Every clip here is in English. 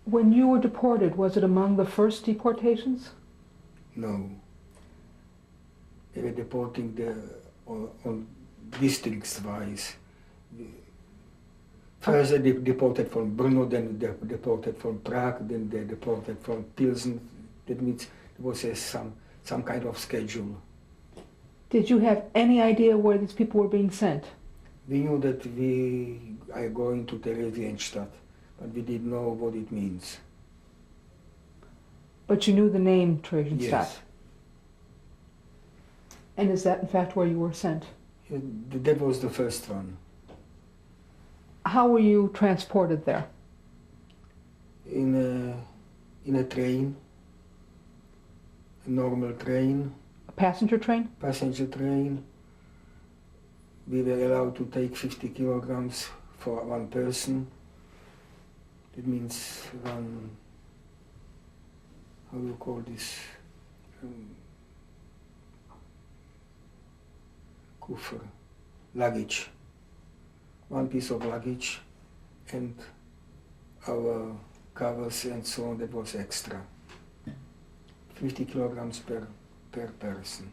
When you were deported, was it among the first deportations? No. They were deporting on districts-wise. First they deported from Brno, then they deported from Prague, then they deported from Pilsen. That means there was some kind of schedule. Did you have any idea where these people were being sent? We knew that we are going to Theresienstadt, but we didn't know what it means. But you knew the name Theresienstadt? Yes. And is that in fact where you were sent? That was the first one. How were you transported there? In a train, a normal train. A passenger train? Passenger train. We were allowed to take 50 kilograms for one person. That means one, how do you call this? Kuffer, luggage. One piece of luggage and our covers and so on, that was extra. 50 kilograms per person.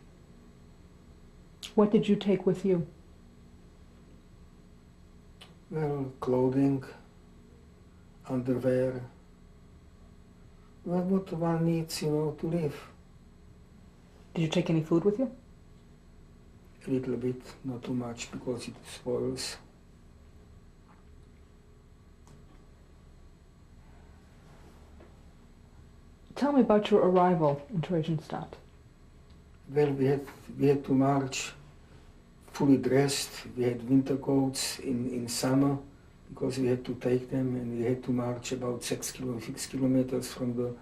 What did you take with you? Well, clothing, underwear, well, what one needs, to live. Did you take any food with you? A little bit, not too much, because it spoils. Tell me about your arrival in Theresienstadt. Well, we had to march fully dressed. We had winter coats in summer because we had to take them, and we had to march about 6 kilometers from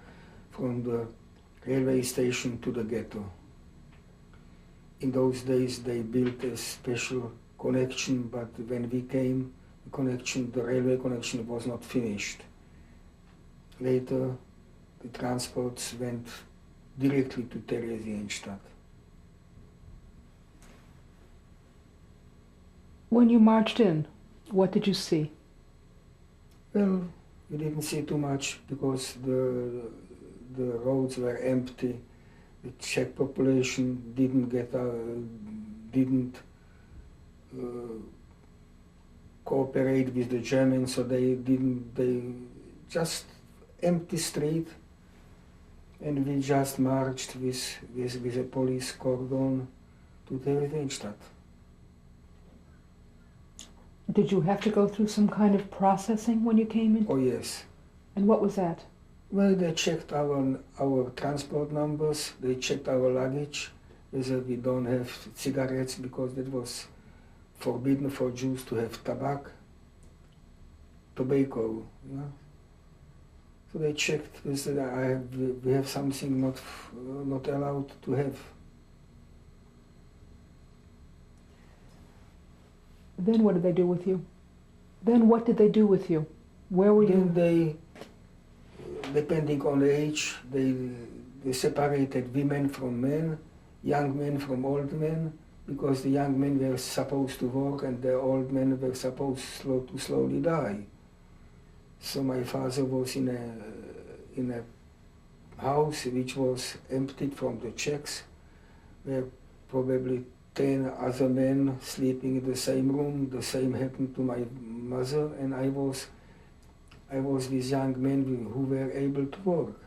the railway station to the ghetto. In those days they built a special connection, but when we came, the railway connection was not finished. Later, the transports went directly to Theresienstadt. When you marched in, what did you see? Well, we didn't see too much because the roads were empty. The Czech population didn't cooperate with the Germans, so they just empty street, and we just marched with a police cordon to Theresienstadt. Did you have to go through some kind of processing when you came in? Oh yes. And what was that? Well, they checked our transport numbers, they checked our luggage, whether we don't have cigarettes, because that was forbidden for Jews to have tobacco. So they checked whether we have something not allowed to have. Then what did they do with you? Then what did they do with you? Where were you? Then they, depending on the age, they separated women from men, young men from old men, because the young men were supposed to work and the old men were supposed to slowly die. So my father was in a house which was emptied from the Czechs, where probably 10 other men sleeping in the same room. The same happened to my mother, and I was with young men who were able to work.